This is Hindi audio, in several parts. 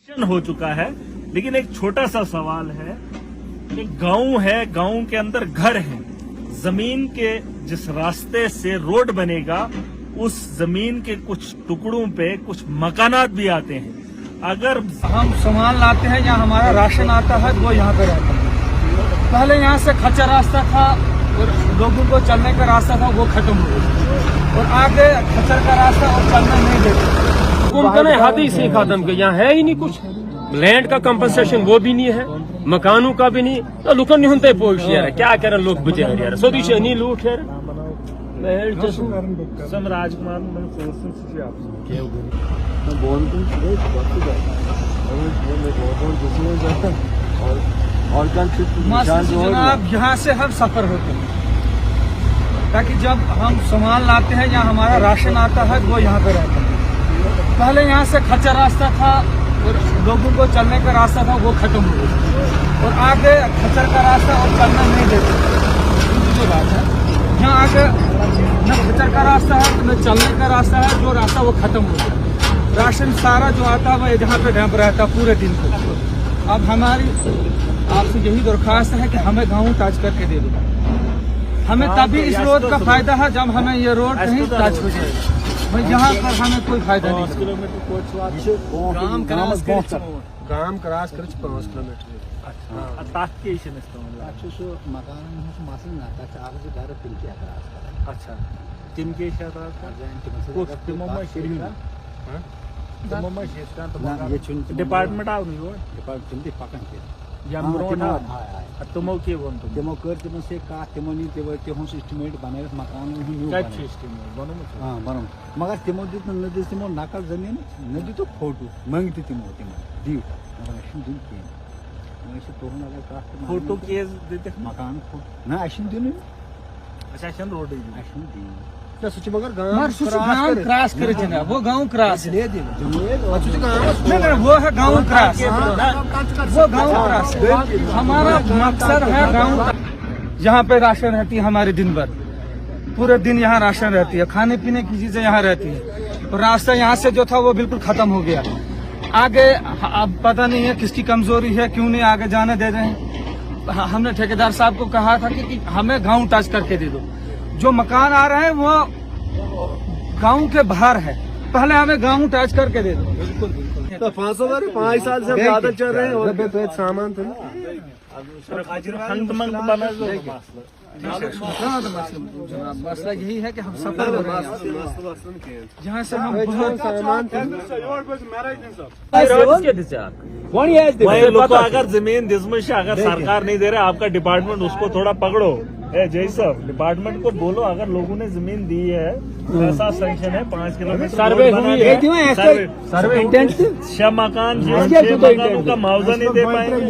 हो चुका है। लेकिन एक छोटा सा सवाल है, एक गांव है, गांव के अंदर घर है, जमीन के जिस रास्ते से रोड बनेगा उस जमीन के कुछ टुकड़ों पे कुछ मकानात भी आते हैं। अगर हम सामान लाते हैं या हमारा राशन आता है वो यहाँ पे रहता है। पहले यहाँ से कच्चा रास्ता था और लोगों को चलने का रास्ता था, वो खत्म हो गया और आगे खच्चर का रास्ता और चलने नहीं देते। उनका हाथ ही से खत्म के यहाँ है ही नहीं कुछ, लैंड का कंपनसेशन वो भी नहीं है, मकानों का भी नहीं। तो लुकन नहीं होते पोश यार, क्या करें लोग बेचारे यार, सोदी से नहीं लूट यार। सम राजकुमार जनाब यहाँ से हम सफर होते हैं, ताकि जब हम सामान लाते हैं या हमारा राशन आता है वो यहाँ पे रहता है। पहले यहाँ से कच्चा रास्ता था और लोगों को चलने का रास्ता था, वो खत्म हो गया और आगे खच्चर का रास्ता और चलना नहीं देते। जो बात है यहाँ आगे न खच्चर का रास्ता है न चलने का रास्ता है, जो रास्ता वो खत्म हो गया। राशन सारा जो आता है वो जहाँ पे डैम्प रहता है पूरे दिन को। अब हमारी आपसे यही दरख्वास्त है कि हमें गाँव टच करके दे दो। हमें तभी इस रोड का फायदा है जब हमें ये रोड कहीं टच हो जाएगा। भाई यहाँ पर हमें कोई फायदा नहीं। गांव क्रॉस कर 5 किलोमीटर। अच्छा तिम के डिपार्टमेंट आव तुमो के तमो कर तमो से का तमो नी तेहो एस्टिमेट बनाए मकान बनो मगर तमो दित नदी तमो नाका जमीन नदी तो फोटो मांगती तमो दी मगर दिन के मैं तो ना का फोटो केस देते मकान ना अशन दिन अच्छा अशन रोड अशन दी क्या सोच मगर गांव क्रॉस करे जना वो गांव क्रॉस ले दे नहीं वो है गांव क्रॉस, वो गांव क्रॉस है। हमारा मकसद है गांव, यहाँ पे राशन रहती है हमारे दिन भर, पूरे दिन यहाँ राशन रहती है, खाने पीने की चीजें यहाँ रहती है। और रास्ता यहाँ से जो था वो बिल्कुल खत्म हो गया। आगे अब पता नहीं है किसकी कमजोरी है, क्यों नहीं आगे जाने दे रहे हैं। हमने ठेकेदार साहब को कहा था कि हमें गाँव टच करके दे दो। जो मकान आ रहे हैं वो गांव के बाहर है, पहले हमें गांव टच करके दे दो। बिल्कुल तो 5 साल से ज्यादा चल रहे हैं और सामान तो मसला यही है कि हम सफर हो रहे हैं, जहाँ से हम बहुत सामान लोग अगर जमीन दिसमश अगर सरकार नहीं दे रहा, आपका डिपार्टमेंट उसको थोड़ा पकड़ो। जय साहब डिपार्टमेंट को बोलो, अगर लोगों ने जमीन दी है, पैसा सैंक्शन है, 5 किलोमीटर सर्वे हुई है, सर्वे 6 मकान का मुआवजा नहीं दे पाएंगे।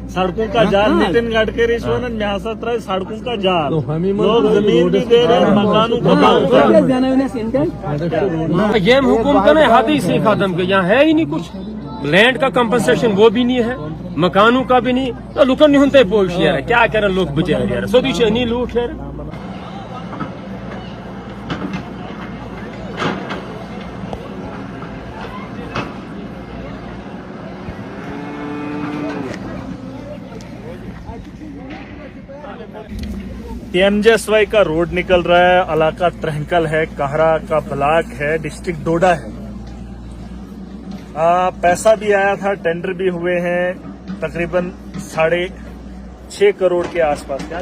सड़कों का जाल नितिन गडकरी यहाँ सड़कों का जाल, लोग जमीन भी दे रहे हैं, मकानों का ये हुकूमत ने हाथ ही से खत्म के यहाँ है ही नहीं कुछ, लैंड का कंपनसेशन वो भी नहीं है, मकानों का भी नहीं। तो लुकन नहीं होते पोश यार, क्या करें लोग बेचारे यार, सोदी से नहीं लूट यार। TMJSY का रोड निकल रहा है, इलाका त्रहंकल है, कहरा का ब्लॉक है, डिस्ट्रिक्ट डोडा है। पैसा भी आया था, टेंडर भी हुए हैं, तकरीबन 6.5 करोड़ के आसपास, क्या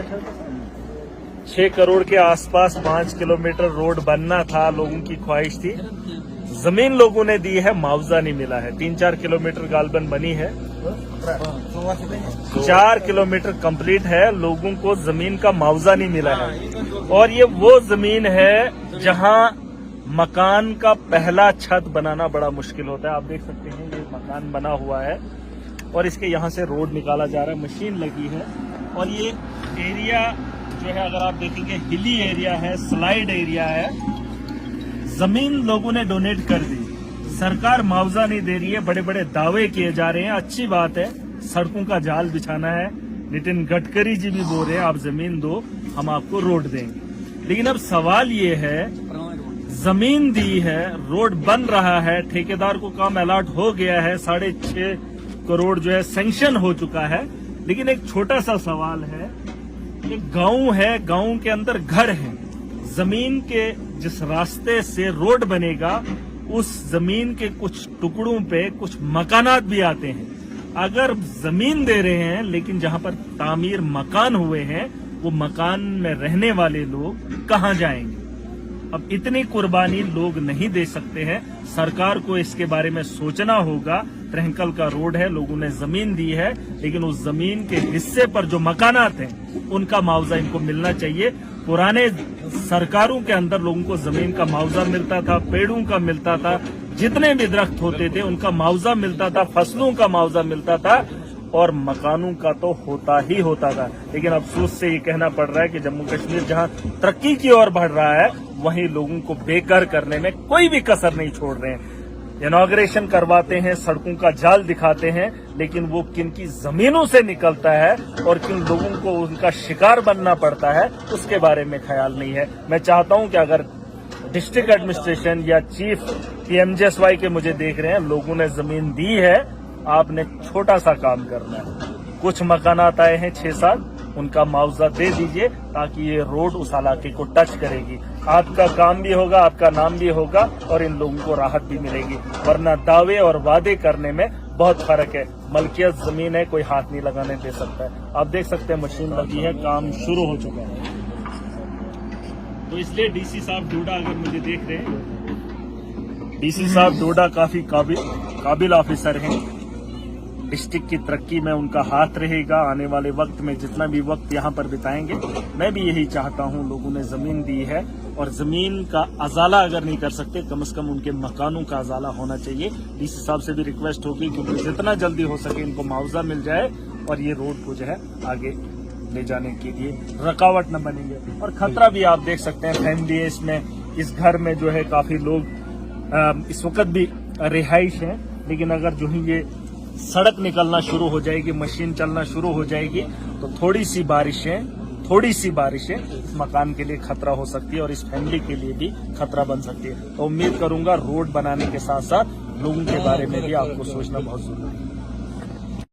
6 करोड़ के आसपास 5 किलोमीटर रोड बनना था, लोगों की ख्वाहिश थी। जमीन लोगों ने दी है, मुआवजा नहीं मिला है। 3-4 किलोमीटर गालबन बनी है, 4 किलोमीटर कंप्लीट है, लोगों को जमीन का मुआवजा नहीं मिला है। और ये वो जमीन है जहां मकान का पहला छत बनाना बड़ा मुश्किल होता है। आप देख सकते हैं ये मकान बना हुआ है और इसके यहाँ से रोड निकाला जा रहा है, मशीन लगी है। और ये एरिया जो है अगर आप देखेंगे हिली एरिया है, स्लाइड एरिया है, जमीन लोगों ने डोनेट कर दी, सरकार मुआवजा नहीं दे रही है, बड़े बड़े दावे किए जा रहे हैं। अच्छी बात है, सड़कों का जाल बिछाना है, नितिन गडकरी जी भी बोल रहे हैं आप जमीन दो हम आपको रोड देंगे। लेकिन अब सवाल ये है जमीन दी है, रोड बन रहा है, ठेकेदार को काम अलॉट हो गया है, 6.5 करोड़ जो है सैंक्शन हो चुका है। लेकिन एक छोटा सा सवाल है, एक गांव है, गांव के अंदर घर है, जमीन के जिस रास्ते से रोड बनेगा उस जमीन के कुछ टुकड़ों पे कुछ मकानात भी आते हैं। अगर जमीन दे रहे हैं लेकिन जहां पर तामीर मकान हुए हैं, वो मकान में रहने वाले लोग कहां जाएंगे? अब इतनी कुर्बानी लोग नहीं दे सकते हैं। सरकार को इसके बारे में सोचना होगा। ट्रहंकल का रोड है, लोगों ने जमीन दी है, लेकिन उस जमीन के हिस्से पर जो मकानात हैं उनका मुआवजा इनको मिलना चाहिए। पुराने सरकारों के अंदर लोगों को जमीन का मुआवजा मिलता था, पेड़ों का मिलता था, जितने भी दरख्त होते थे उनका मुआवजा मिलता था, फसलों का मुआवजा मिलता था और मकानों का तो होता ही होता था। लेकिन अफसोस से ये कहना पड़ रहा है कि जम्मू कश्मीर जहां तरक्की की ओर बढ़ रहा है, वहीं लोगों को बेघर करने में कोई भी कसर नहीं छोड़ रहे हैं। इनॉग्रेशन करवाते हैं, सड़कों का जाल दिखाते हैं, लेकिन वो किन की जमीनों से निकलता है और किन लोगों को उनका शिकार बनना पड़ता है उसके बारे में ख्याल नहीं है। मैं चाहता हूं कि अगर डिस्ट्रिक्ट एडमिनिस्ट्रेशन या चीफ PMJSY के मुझे देख रहे हैं, लोगों ने जमीन दी है, आपने छोटा सा काम करना है। कुछ मकानात आए हैं 6-7, उनका मुआवजा दे दीजिए ताकि ये रोड उस इलाके को टच करेगी। आपका काम भी होगा, आपका नाम भी होगा और इन लोगों को राहत भी मिलेगी। वरना दावे और वादे करने में बहुत फर्क है। मलकियत जमीन है, कोई हाथ नहीं लगाने दे सकता है। आप देख सकते हैं मशीन लगी है, काम शुरू हो चुका है। तो इसलिए DC साहब डोडा अगर मुझे देख रहे हैं, DC साहब डोडा काफी काबिल ऑफिसर हैं। डिस्ट्रिक्ट की तरक्की में उनका हाथ रहेगा। आने वाले वक्त में जितना भी वक्त यहाँ पर बिताएंगे, मैं भी यही चाहता हूँ। लोगों ने जमीन दी है और जमीन का अजाला अगर नहीं कर सकते, कम से कम उनके मकानों का अजाला होना चाहिए। DC साहब से भी रिक्वेस्ट होगी कि जितना जल्दी हो सके इनको मुआवजा मिल जाए और ये रोड को जो है आगे ले जाने के लिए रुकावट न बनेंगे। और खतरा भी आप देख सकते हैं, फैमिली है इसमें, इस घर में जो है काफी लोग इस वक्त भी रिहाइश है। लेकिन अगर जो ही ये सड़क निकलना शुरू हो जाएगी, मशीन चलना शुरू हो जाएगी, तो थोड़ी सी बारिशें इस मकान के लिए खतरा हो सकती है और इस फैमिली के लिए भी खतरा बन सकती है। तो उम्मीद करूंगा रोड बनाने के साथ साथ लोगों के बारे में भी आपको सोचना बहुत जरूरी है।